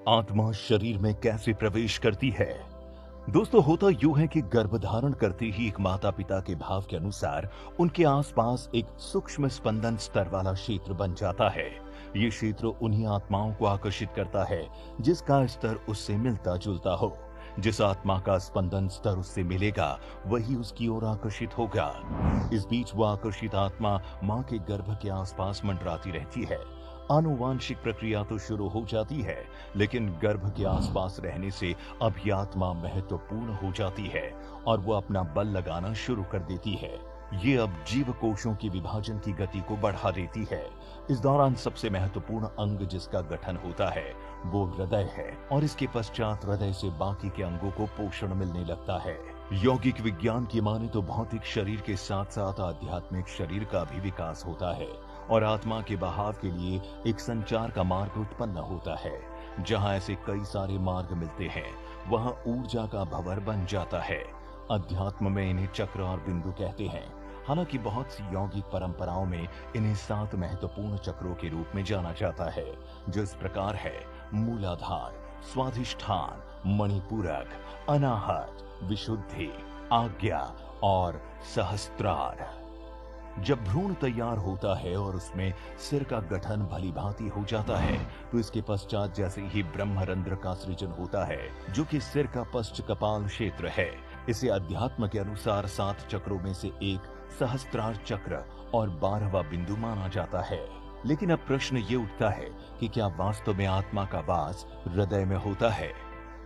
आत्मा शरीर में कैसे प्रवेश करती है? दोस्तों, होता यूं है कि गर्भधारण करते ही एक माता पिता के भाव के अनुसार उनके आसपास एक सूक्ष्म स्पंदन स्तर वाला क्षेत्र बन जाता है। ये क्षेत्र उन्हीं आत्माओं को आकर्षित करता है जिसका स्तर उससे मिलता जुलता हो। जिस आत्मा का स्पंदन स्तर उससे मिलेगा वही उसकी ओर आकर्षित होगा। इस बीच वो आकर्षित आत्मा मां के गर्भ के आसपास मंडराती रहती है। आनुवांशिक प्रक्रिया तो शुरू हो जाती है, लेकिन गर्भ के आसपास रहने से अब ये आत्मा महत्वपूर्ण हो जाती है और वो अपना बल लगाना शुरू कर देती है। ये अब जीव कोशों की विभाजन की गति को बढ़ा देती है। इस दौरान सबसे महत्वपूर्ण अंग जिसका गठन होता है वो हृदय है और इसके पश्चात हृदय से बाकी के अंगों को पोषण मिलने लगता है। यौगिक विज्ञान की माने तो भौतिक शरीर के साथ साथ आध्यात्मिक शरीर का भी विकास होता है और आत्मा के बहाव के लिए एक संचार का मार्ग उत्पन्न होता है। जहां ऐसे कई सारे मार्ग मिलते हैं वहां ऊर्जा का भंवर बन जाता है। अध्यात्म में इन्हें चक्र और बिंदु कहते हैं। हालांकि बहुत सी यौगिक परंपराओं में इन्हें 7 महत्वपूर्ण चक्रों के रूप में जाना जाता है, जो इस प्रकार है: मूलाधार, स्वाधिष्ठान, मणिपूरक, अनाहत, विशुद्धि, आज्ञा और सहस्त्रार। जब भ्रूण तैयार होता है और उसमें सिर का गठन भली भांति हो जाता है तो इसके पश्चात जैसे ही ब्रह्मरंध्र का सृजन होता है, जो कि सिर का पश्च कपाल क्षेत्र है। इसे अध्यात्म के अनुसार 7 चक्रों में से एक सहस्त्रार चक्र और 12वां बिंदु माना जाता है। लेकिन अब प्रश्न ये उठता है कि क्या वास्तव में आत्मा का वास हृदय में होता है?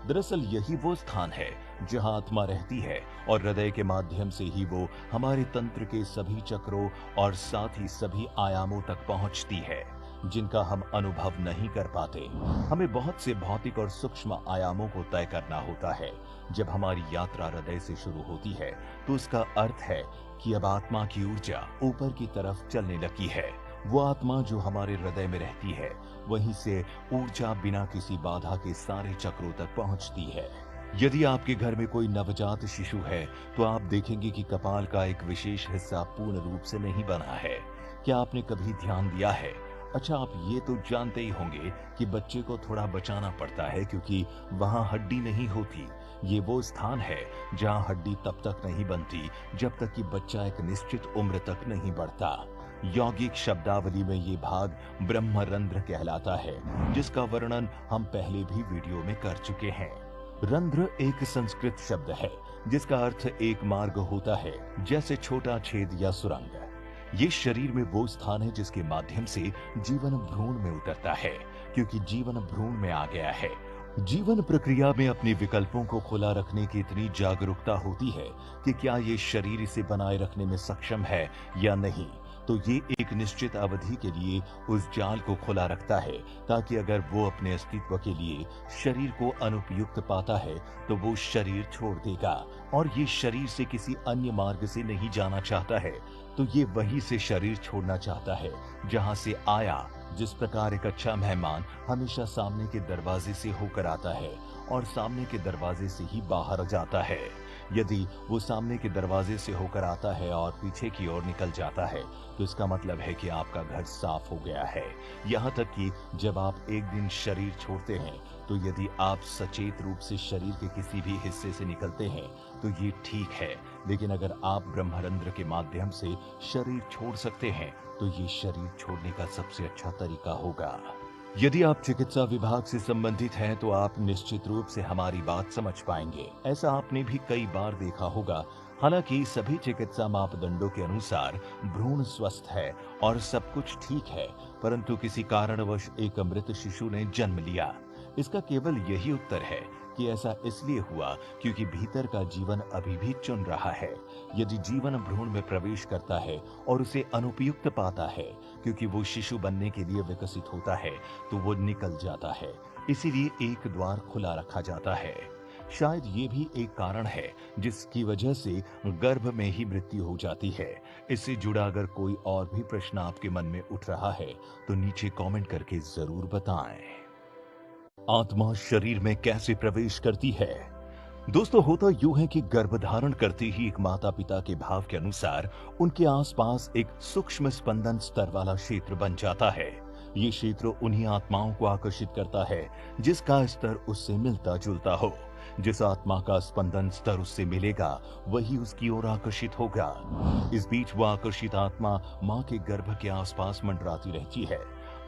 दरअसल यही वो स्थान है जहां आत्मा रहती है और हृदय के माध्यम से ही वो हमारे तंत्र के सभी चक्रों और साथ ही सभी आयामों तक पहुंचती है, जिनका हम अनुभव नहीं कर पाते। हमें बहुत से भौतिक और सूक्ष्म आयामों को तय करना होता है। जब हमारी यात्रा हृदय से शुरू होती है तो इसका अर्थ है कि अब आत्मा की ऊर्जा ऊपर की तरफ चलने लगी है। वो आत्मा जो हमारे हृदय में रहती है, वहीं से ऊर्जा बिना किसी बाधा के सारे चक्रों तक पहुंचती है। यदि आपके घर में कोई नवजात शिशु है तो आप देखेंगे कि कपाल का एक विशेष हिस्सा पूर्ण रूप से नहीं बना है। क्या आपने कभी ध्यान दिया है? अच्छा, आप ये तो जानते ही होंगे कि बच्चे को थोड़ा बचाना पड़ता है क्योंकि वहां हड्डी नहीं होती। ये वो स्थान है जहां हड्डी तब तक नहीं बनती जब तक कि बच्चा एक निश्चित उम्र तक नहीं बढ़ता। यौगिक शब्दावली में ये भाग ब्रह्मरंध्र कहलाता है, जिसका वर्णन हम पहले भी वीडियो में कर चुके हैं। रंध्र एक संस्कृत शब्द है जिसका अर्थ एक मार्ग होता है, जैसे छोटा छेद या सुरंग। ये शरीर में वो स्थान है जिसके माध्यम से जीवन भ्रूण में उतरता है, क्योंकि जीवन भ्रूण में आ गया है। जीवन प्रक्रिया में अपने विकल्पों को खुला रखने की इतनी जागरूकता होती है कि क्या ये शरीर इसे बनाए रखने में सक्षम है या नहीं, तो ये एक निश्चित अवधि के लिए उस जाल को खुला रखता है, ताकि अगर वो अपने अस्तित्व के लिए शरीर को अनुपयुक्त पाता है तो वो शरीर छोड़ देगा। और ये शरीर से किसी अन्य मार्ग से नहीं जाना चाहता है, तो ये वहीं से शरीर छोड़ना चाहता है जहां से आया। जिस प्रकार एक अच्छा मेहमान हमेशा सामने के दरवाजे से होकर आता है और सामने के दरवाजे से ही बाहर जाता है। यदि वो सामने के दरवाजे से होकर आता है और पीछे की ओर निकल जाता है तो इसका मतलब है कि आपका घर साफ हो गया है। यहाँ तक कि जब आप एक दिन शरीर छोड़ते हैं तो यदि आप सचेत रूप से शरीर के किसी भी हिस्से से निकलते हैं तो ये ठीक है, लेकिन अगर आप ब्रह्मरंध्र के माध्यम से शरीर छोड़ सकते हैं तो ये शरीर छोड़ने का सबसे अच्छा तरीका होगा। यदि आप चिकित्सा विभाग से संबंधित हैं तो आप निश्चित रूप से हमारी बात समझ पाएंगे। ऐसा आपने भी कई बार देखा होगा। हालांकि सभी चिकित्सा मापदंडों के अनुसार भ्रूण स्वस्थ है और सब कुछ ठीक है, परंतु किसी कारणवश एक मृत शिशु ने जन्म लिया। इसका केवल यही उत्तर है कि ऐसा इसलिए हुआ क्योंकि भीतर का जीवन अभी भी चुन रहा है। यदि जीवन भ्रूण में प्रवेश करता है और उसे अनुपयुक्त पाता है, क्योंकि वो शिशु बनने के लिए विकसित होता है, तो वो निकल जाता है। इसीलिए एक द्वार खुला रखा जाता है। शायद ये भी एक कारण है जिसकी वजह से गर्भ में ही मृत्यु हो जाती है। इससे जुड़ा अगर कोई और भी प्रश्न आपके मन में उठ रहा है तो नीचे कमेंट करके जरूर बताएं। आत्मा शरीर में कैसे प्रवेश करती है? दोस्तों, होता यूं है कि गर्भधारण करते ही एक माता पिता के भाव के अनुसार उनके आसपास एक सूक्ष्म स्पंदन स्तर वाला क्षेत्र बन जाता है। ये क्षेत्र उन्हीं आत्माओं को आकर्षित करता है जिसका स्तर उससे मिलता जुलता हो। जिस आत्मा का स्पंदन स्तर उससे मिलेगा वही उसकी ओर आकर्षित होगा। इस बीच वह आकर्षित आत्मा मां के गर्भ के आसपास मंडराती रहती है।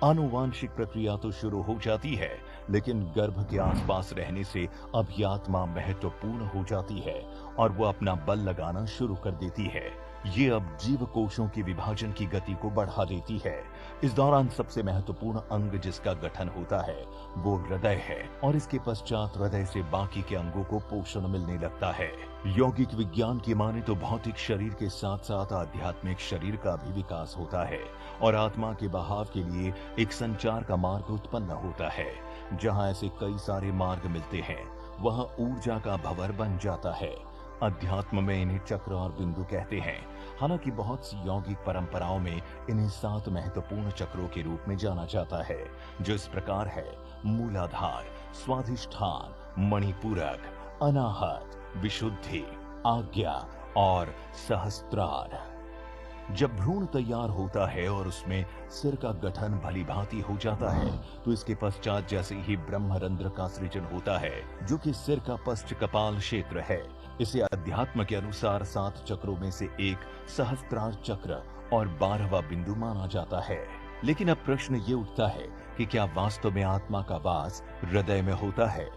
आनुवांशिक प्रक्रिया तो शुरू हो जाती है, लेकिन गर्भ के आसपास रहने से अब यह आत्मा महत्वपूर्ण हो जाती है और वो अपना बल लगाना शुरू कर देती है। ये अब जीव कोशों के विभाजन की गति को बढ़ा देती है। इस दौरान सबसे महत्वपूर्ण अंग जिसका गठन होता है वो हृदय है, और इसके पश्चात हृदय से बाकी के अंगों को पोषण मिलने लगता है। यौगिक विज्ञान की माने तो भौतिक शरीर के साथ साथ आध्यात्मिक शरीर का भी विकास होता है और आत्मा के बहाव के लिए एक संचार का मार्ग उत्पन्न होता है। जहां ऐसे कई सारे मार्ग मिलते हैं वहां ऊर्जा का भंवर बन जाता है। अध्यात्म में इन्हें चक्र और बिंदु कहते हैं। हालांकि बहुत सी यौगिक परंपराओं में इन्हें 7 महत्वपूर्ण चक्रों के रूप में जाना जाता है, जो इस प्रकार है: मूलाधार, स्वाधिष्ठान, मणिपूरक, अनाहत, विशुद्धि, आज्ञा और सहस्त्रार। जब भ्रूण तैयार होता है और उसमें सिर का गठन भली भांति हो जाता है तो इसके पश्चात जैसे ही ब्रह्मरंध्र का सृजन होता है, जो कि सिर का पश्च कपाल क्षेत्र है। इसे अध्यात्म के अनुसार 7 चक्रों में से एक सहस्त्रार चक्र और 12वां बिंदु माना जाता है। लेकिन अब प्रश्न ये उठता है कि क्या वास्तव में आत्मा का वास हृदय में होता है?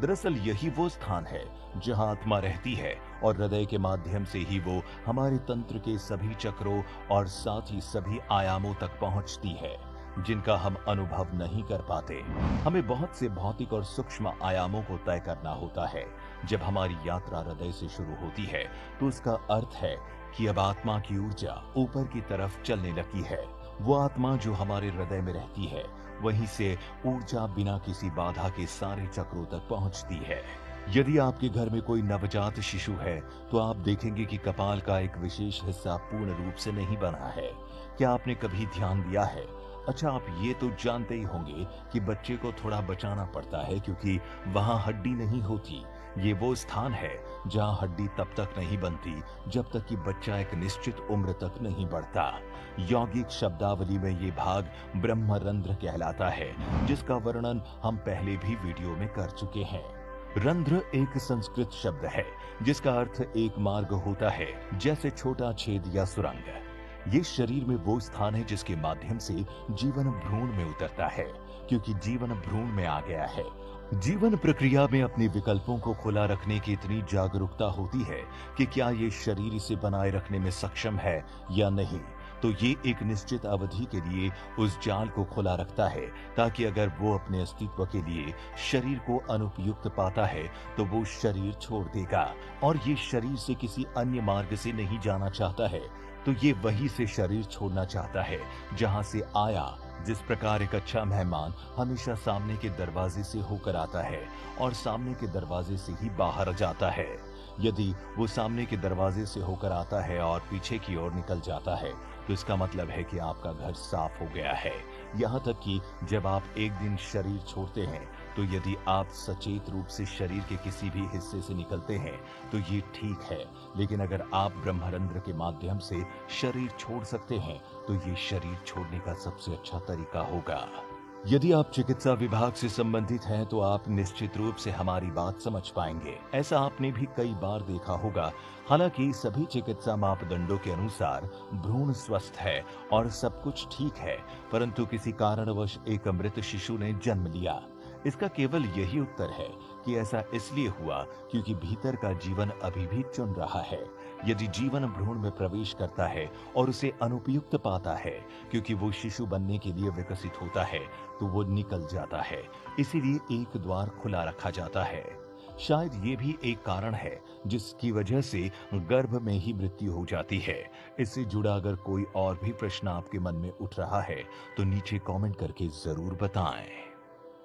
दरअसल यही वो स्थान है जहां आत्मा रहती है और हृदय के माध्यम से ही वो हमारे तंत्र के सभी चक्रों और साथ ही सभी आयामों तक पहुंचती है, जिनका हम अनुभव नहीं कर पाते। हमें बहुत से भौतिक और सूक्ष्म आयामों को तय करना होता है। जब हमारी यात्रा हृदय से शुरू होती है तो इसका अर्थ है कि अब आत्मा की ऊर्जा ऊपर की तरफ चलने लगी है। वो आत्मा जो हमारे हृदय में रहती है, वहीं से ऊर्जा बिना किसी बाधा के सारे चक्रों तक पहुंचती है। यदि आपके घर में कोई नवजात शिशु है तो आप देखेंगे कि कपाल का एक विशेष हिस्सा पूर्ण रूप से नहीं बना है। क्या आपने कभी ध्यान दिया है? अच्छा, आप ये तो जानते ही होंगे कि बच्चे को थोड़ा बचाना पड़ता है क्योंकि वहां हड्डी नहीं होती। ये वो स्थान है जहां हड्डी तब तक नहीं बनती जब तक कि बच्चा एक निश्चित उम्र तक नहीं बढ़ता। यौगिक शब्दावली में ये भाग ब्रह्मरंध्र कहलाता है, जिसका वर्णन हम पहले भी वीडियो में कर चुके हैं। रंध्र एक संस्कृत शब्द है जिसका अर्थ एक मार्ग होता है, जैसे छोटा छेद या सुरंग। ये शरीर में वो स्थान है जिसके माध्यम से जीवन भ्रूण में उतरता है, क्योंकि जीवन भ्रूण में आ गया है। जीवन प्रक्रिया में अपने विकल्पों को खुला रखने की इतनी जागरूकता होती है कि क्या ये शरीर इसे बनाए रखने में सक्षम है या नहीं, तो ये एक निश्चित अवधि के लिए उस जाल को खुला रखता है, ताकि अगर वो अपने अस्तित्व के लिए शरीर को अनुपयुक्त पाता है तो वो शरीर छोड़ देगा। और ये शरीर से किसी अन्य मार्ग से नहीं जाना चाहता है, तो ये वहीं से शरीर छोड़ना चाहता है जहां से आया। जिस प्रकार एक अच्छा मेहमान हमेशा सामने के दरवाजे से होकर आता है और सामने के दरवाजे से ही बाहर जाता है। यदि वो सामने के दरवाजे से होकर आता है और पीछे की ओर निकल जाता है तो इसका मतलब है कि आपका घर साफ हो गया है। यहाँ तक कि जब आप एक दिन शरीर छोड़ते हैं तो यदि आप सचेत रूप से शरीर के किसी भी हिस्से से निकलते हैं तो ये ठीक है, लेकिन अगर आप ब्रह्मरंध्र के माध्यम से शरीर छोड़ सकते हैं तो ये शरीर छोड़ने का सबसे अच्छा तरीका होगा। यदि आप चिकित्सा विभाग से संबंधित हैं तो आप निश्चित रूप से हमारी बात समझ पाएंगे। ऐसा आपने भी कई बार देखा होगा। हालांकि सभी चिकित्सा मापदंडों के अनुसार भ्रूण स्वस्थ है और सब कुछ ठीक है, परंतु किसी कारणवश एक मृत शिशु ने जन्म लिया। इसका केवल यही उत्तर है कि ऐसा इसलिए हुआ क्योंकि भीतर का जीवन अभी भी चुन रहा है। यदि जीवन भ्रूण में प्रवेश करता है और उसे अनुपयुक्त पाता है, क्योंकि वो शिशु बनने के लिए विकसित होता है, तो वो निकल जाता है। इसीलिए एक द्वार खुला रखा जाता है। शायद ये भी एक कारण है जिसकी वजह से गर्भ में ही मृत्यु हो जाती है। इससे जुड़ा अगर कोई और भी प्रश्न आपके मन में उठ रहा है तो नीचे कमेंट करके जरूर बताएं।